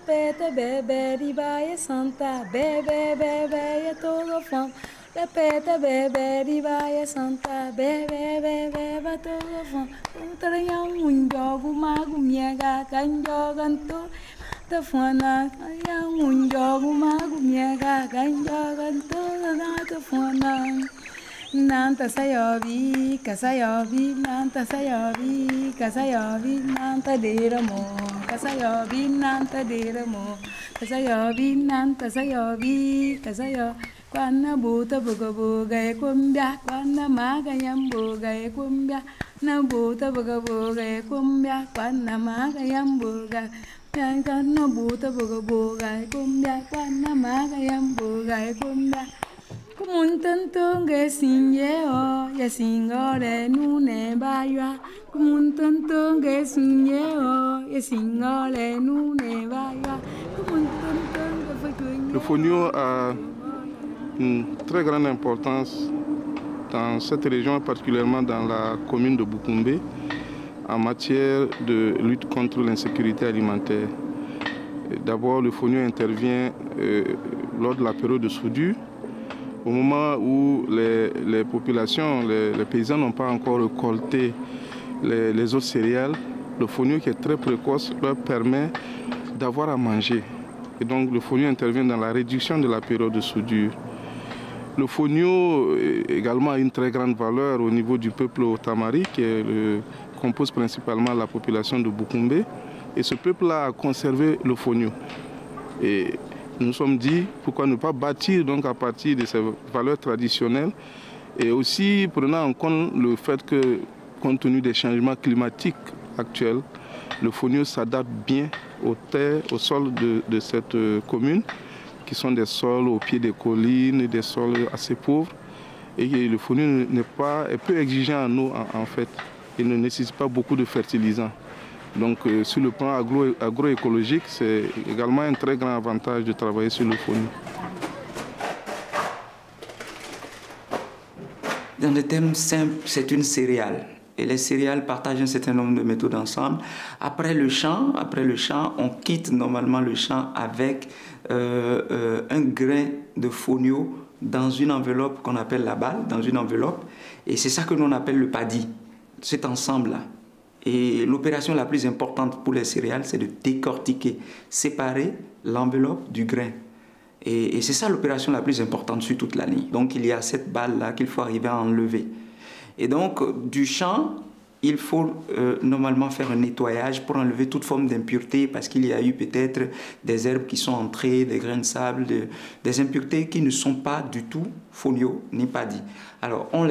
peta bebe ribaia santa, bebe bebe todo fom. La peta bebe ribaia santa, bebe bebe todo fom. Utarayang unjogu magu miega kanjo ganto. Tafona yang unjogu magu miega kanjo ganto na tafona. Nanta sayobi, kasayobi, nanta sayobi, kasayobi, nanta diramo, kasayobi, nanta diramo, kasayobi, nanta sayobi, kasayo. Kwana buta buga buga e kumbia, kwana maga yambuga e kumbia, na buta buga buga e kumbia, kwana maga yambuga. Kwana buta buga buga e kumbia, kwana maga yambuga e kumbia. Kumuntantonge sinyeo ya singore nune baywa. Kumuntantonge sinyeo ya singore nune baywa. Le fonio a une très grande importance dans cette région, particulièrement dans la commune de Bukumbe, en matière de lutte contre l'insécurité alimentaire. D'abord, le fonio intervient lors de la période de soudure, au moment où les populations, les paysans n'ont pas encore récolté les autres céréales. Le fonio, qui est très précoce, leur permet d'avoir à manger. Et donc le fonio intervient dans la réduction de la période de soudure. Le fonio également a une très grande valeur au niveau du peuple Otamari, qui compose principalement la population de Bukumbe. Et ce peuple-là a conservé le fonio. Et nous nous sommes dit, pourquoi ne pas bâtir donc à partir de ces valeurs traditionnelles, et aussi prenant en compte le fait que, compte tenu des changements climatiques actuels, le fonio s'adapte bien aux terres, aux sols de cette commune, qui sont des sols au pied des collines, des sols assez pauvres. Et le fonio est peu exigeant en eau en fait, et ne nécessite pas beaucoup de fertilisants. Donc sur le plan agroécologique, c'est également un très grand avantage de travailler sur le fonio. Dans des termes simples, c'est une céréale. Et les céréales partagent un certain nombre de méthodes ensemble. Après le champ, on quitte normalement le champ avec un grain de fonio dans une enveloppe qu'on appelle la balle, dans une enveloppe. Et c'est ça que l'on appelle le paddy, cet ensemble-là. Et l'opération la plus importante pour les céréales, c'est de décortiquer, séparer l'enveloppe du grain. Et c'est ça l'opération la plus importante sur toute la ligne. Donc il y a cette balle-là qu'il faut arriver à enlever. Et donc du champ, il faut normalement faire un nettoyage pour enlever toute forme d'impureté, parce qu'il y a eu peut-être des herbes qui sont entrées, des grains de sable, des impuretés qui ne sont pas du tout fonio ni paddy. Alors on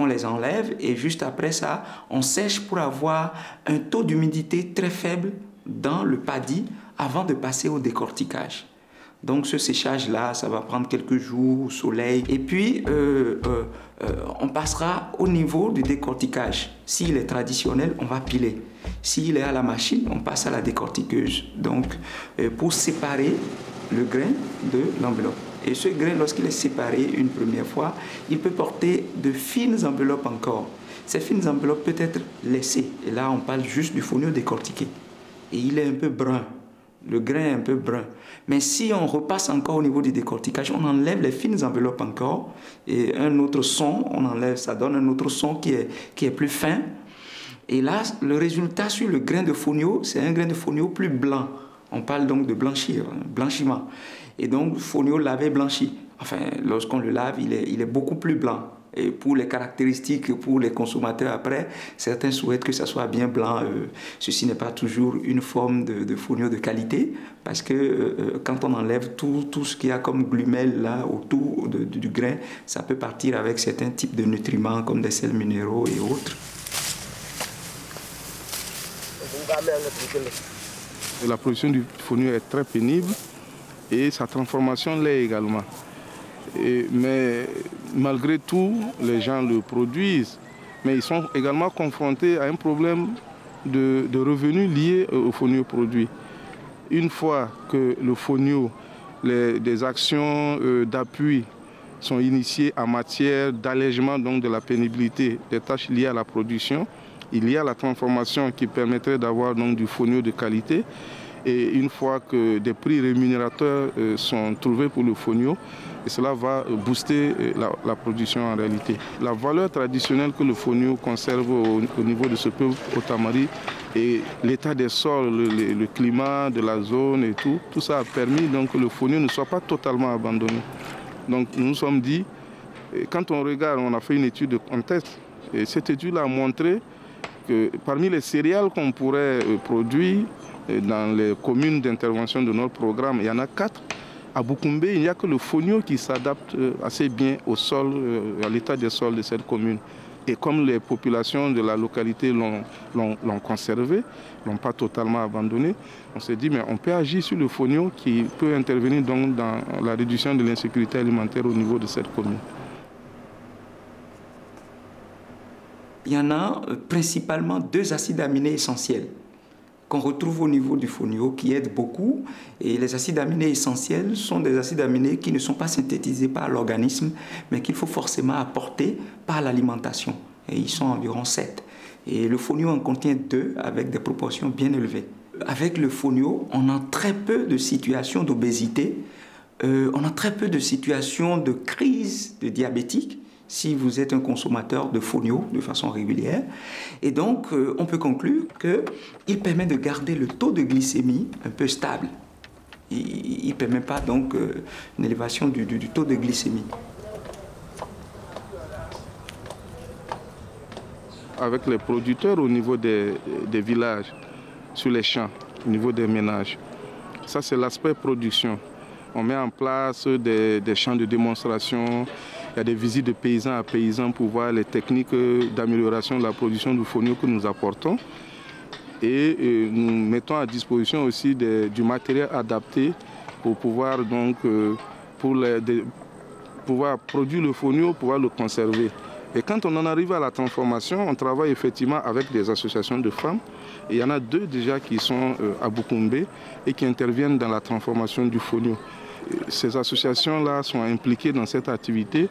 les enlève, et juste après ça, on sèche pour avoir un taux d'humidité très faible dans le paddy avant de passer au décortiquage. Donc ce séchage-là, ça va prendre quelques jours au soleil. Et puis, on passera au niveau du décortiquage. S'il est traditionnel, on va piler. S'il est à la machine, on passe à la décortiqueuse. Donc, pour séparer le grain de l'enveloppe. Et ce grain, lorsqu'il est séparé une première fois, il peut porter de fines enveloppes encore. Ces fines enveloppes peuvent être laissées. Et là, on parle juste du fonio décortiqué. Et il est un peu brun. Le grain est un peu brun. Mais si on repasse encore au niveau du décortiquage, on enlève les fines enveloppes encore, et un autre son, on enlève, ça donne un autre son qui est plus fin. Et là, le résultat sur le grain de fonio, c'est un grain de fonio plus blanc. On parle donc de blanchir, blanchiment. Et donc, fonio lavé blanchi. Enfin, lorsqu'on le lave, il est beaucoup plus blanc. Et pour les caractéristiques, pour les consommateurs après, certains souhaitent que ça soit bien blanc. Ceci n'est pas toujours une forme de fonio de qualité, parce que quand on enlève tout ce qu'il y a comme glumelle là autour du grain, ça peut partir avec certains types de nutriments comme des sels minéraux et autres. La production du fonio est très pénible et sa transformation l'est également. Mais malgré tout, les gens le produisent, mais ils sont également confrontés à un problème de revenus liés au fonio produit. Une fois que le fonio, des actions d'appui sont initiées en matière d'allègement de la pénibilité des tâches liées à la production, il y a la transformation qui permettrait d'avoir du fonio de qualité. Et une fois que des prix rémunérateurs sont trouvés pour le fonio, et cela va booster la production en réalité. La valeur traditionnelle que le fonio conserve au niveau de ce peuple Otamari et l'état des sols, le climat de la zone et tout ça a permis donc que le fonio ne soit pas totalement abandonné. Donc nous nous sommes dit, quand on regarde, on a fait une étude de contexte, et cette étude a montré que parmi les céréales qu'on pourrait produire dans les communes d'intervention de notre programme, il y en a 4. À Bukumbe, il n'y a que le fonio qui s'adapte assez bien au sol, à l'état des sols de cette commune. Et comme les populations de la localité l'ont conservé, ne l'ont pas totalement abandonné, on s'est dit, mais on peut agir sur le fonio qui peut intervenir donc dans la réduction de l'insécurité alimentaire au niveau de cette commune. Il y en a principalement 2 acides aminés essentiels qu'on retrouve au niveau du fonio qui aident beaucoup. Et les acides aminés essentiels sont des acides aminés qui ne sont pas synthétisés par l'organisme, mais qu'il faut forcément apporter par l'alimentation. Et ils sont environ 7. Et le fonio en contient 2 avec des proportions bien élevées. Avec le fonio, on a très peu de situations d'obésité, on a très peu de situations de crise de diabétique, si vous êtes un consommateur de fonio de façon régulière. Et donc, on peut conclure qu'il permet de garder le taux de glycémie un peu stable. Il ne permet pas donc une élévation du taux de glycémie. Avec les producteurs au niveau des villages, sur les champs, au niveau des ménages, ça c'est l'aspect production. On met en place des champs de démonstration. Il y a des visites de paysans à paysans pour voir les techniques d'amélioration de la production du fonio que nous apportons. Et nous mettons à disposition aussi du matériel adapté pour pouvoir, donc, pouvoir produire le fonio, pouvoir le conserver. Et quand on en arrive à la transformation, on travaille effectivement avec des associations de femmes. Et il y en a 2 déjà qui sont à Bukumbe et qui interviennent dans la transformation du fonio. Ces associations-là sont impliquées dans cette activité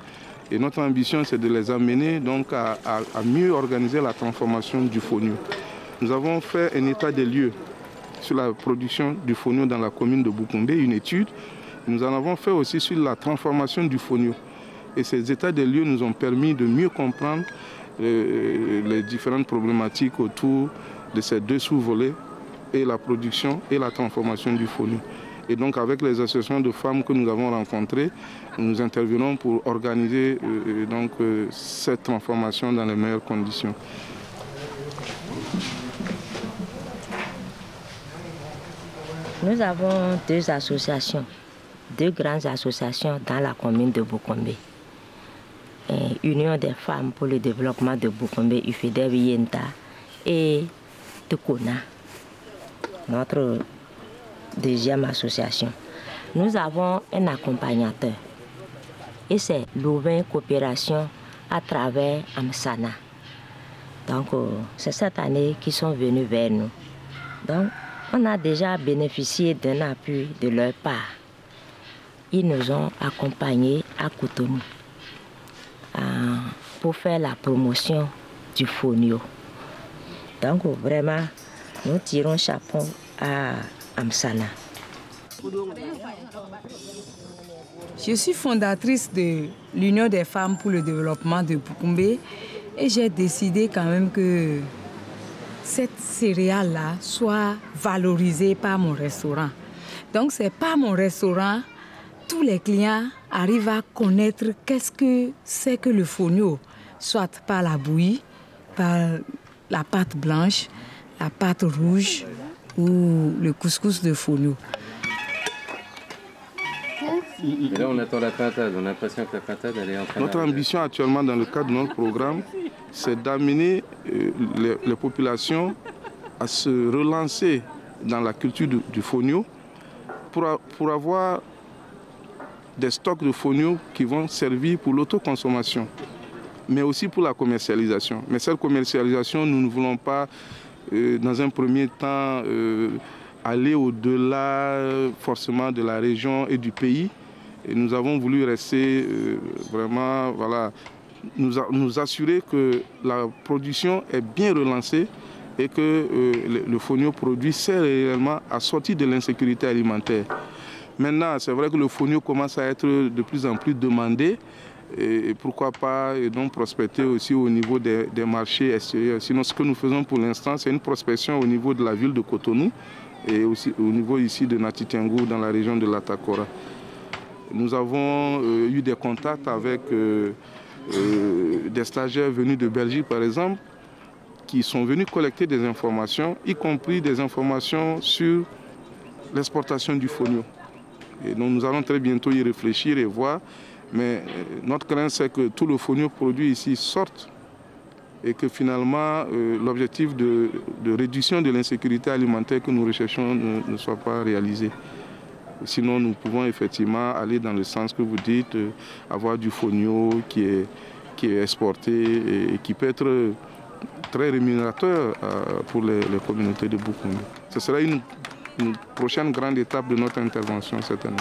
et notre ambition, c'est de les amener donc à mieux organiser la transformation du fonio. Nous avons fait un état des lieux sur la production du fonio dans la commune de Bukumbe, une étude. Nous en avons fait aussi sur la transformation du fonio. Et ces états des lieux nous ont permis de mieux comprendre les différentes problématiques autour de ces 2 sous-volets, et la production et la transformation du fonio. Et donc avec les associations de femmes que nous avons rencontrées, nous intervenons pour organiser cette transformation dans les meilleures conditions. Nous avons 2 associations, 2 grandes associations dans la commune de Bukumbe. Union des femmes pour le développement de Bukumbe, UFIDEB Yenta, et Tukuna, notre 2e association. Nous avons un accompagnateur et c'est Louvain Coopération à travers Amsana. Donc c'est cette année qu'ils sont venus vers nous. Donc on a déjà bénéficié d'un appui de leur part. Ils nous ont accompagnés à Cotonou pour faire la promotion du fonio. Donc vraiment, nous tirons chapeau à Amsana. Je suis fondatrice de l'Union des femmes pour le développement de Bukumbe et j'ai décidé quand même que cette céréale-là soit valorisée par mon restaurant. Donc c'est par mon restaurant, tous les clients arrivent à connaître qu'est-ce que c'est que le fonio, soit par la bouillie, par la pâte blanche, la pâte rouge ou le couscous de fonio. Et là, on attend la pintade. On a l'impression que la pintade, elle est en train Notre ambition actuellement dans le cadre de notre programme, c'est d'amener les populations à se relancer dans la culture du fonio pour avoir des stocks de fonio qui vont servir pour l'autoconsommation, mais aussi pour la commercialisation. Mais cette commercialisation, nous ne voulons pas, dans un premier temps, aller au-delà forcément de la région et du pays. Et nous avons voulu rester vraiment, voilà, nous assurer que la production est bien relancée et que le fonio produit sert réellement à sortir de l'insécurité alimentaire. Maintenant, c'est vrai que le fonio commence à être de plus en plus demandé et pourquoi pas et donc prospecter aussi au niveau des marchés extérieurs. Sinon, ce que nous faisons pour l'instant, c'est une prospection au niveau de la ville de Cotonou et aussi au niveau ici de Natitengo dans la région de l'Atakora. Nous avons eu des contacts avec des stagiaires venus de Belgique, par exemple, qui sont venus collecter des informations, y compris des informations sur l'exportation du fonio. Et donc nous allons très bientôt y réfléchir et voir, mais notre crainte c'est que tout le fonio produit ici sorte et que finalement l'objectif de réduction de l'insécurité alimentaire que nous recherchons ne soit pas réalisé. Sinon nous pouvons effectivement aller dans le sens que vous dites, avoir du fonio qui est exporté et qui peut être très rémunérateur pour les communautés de Bukombe. Ce sera une prochaine grande étape de notre intervention certainement.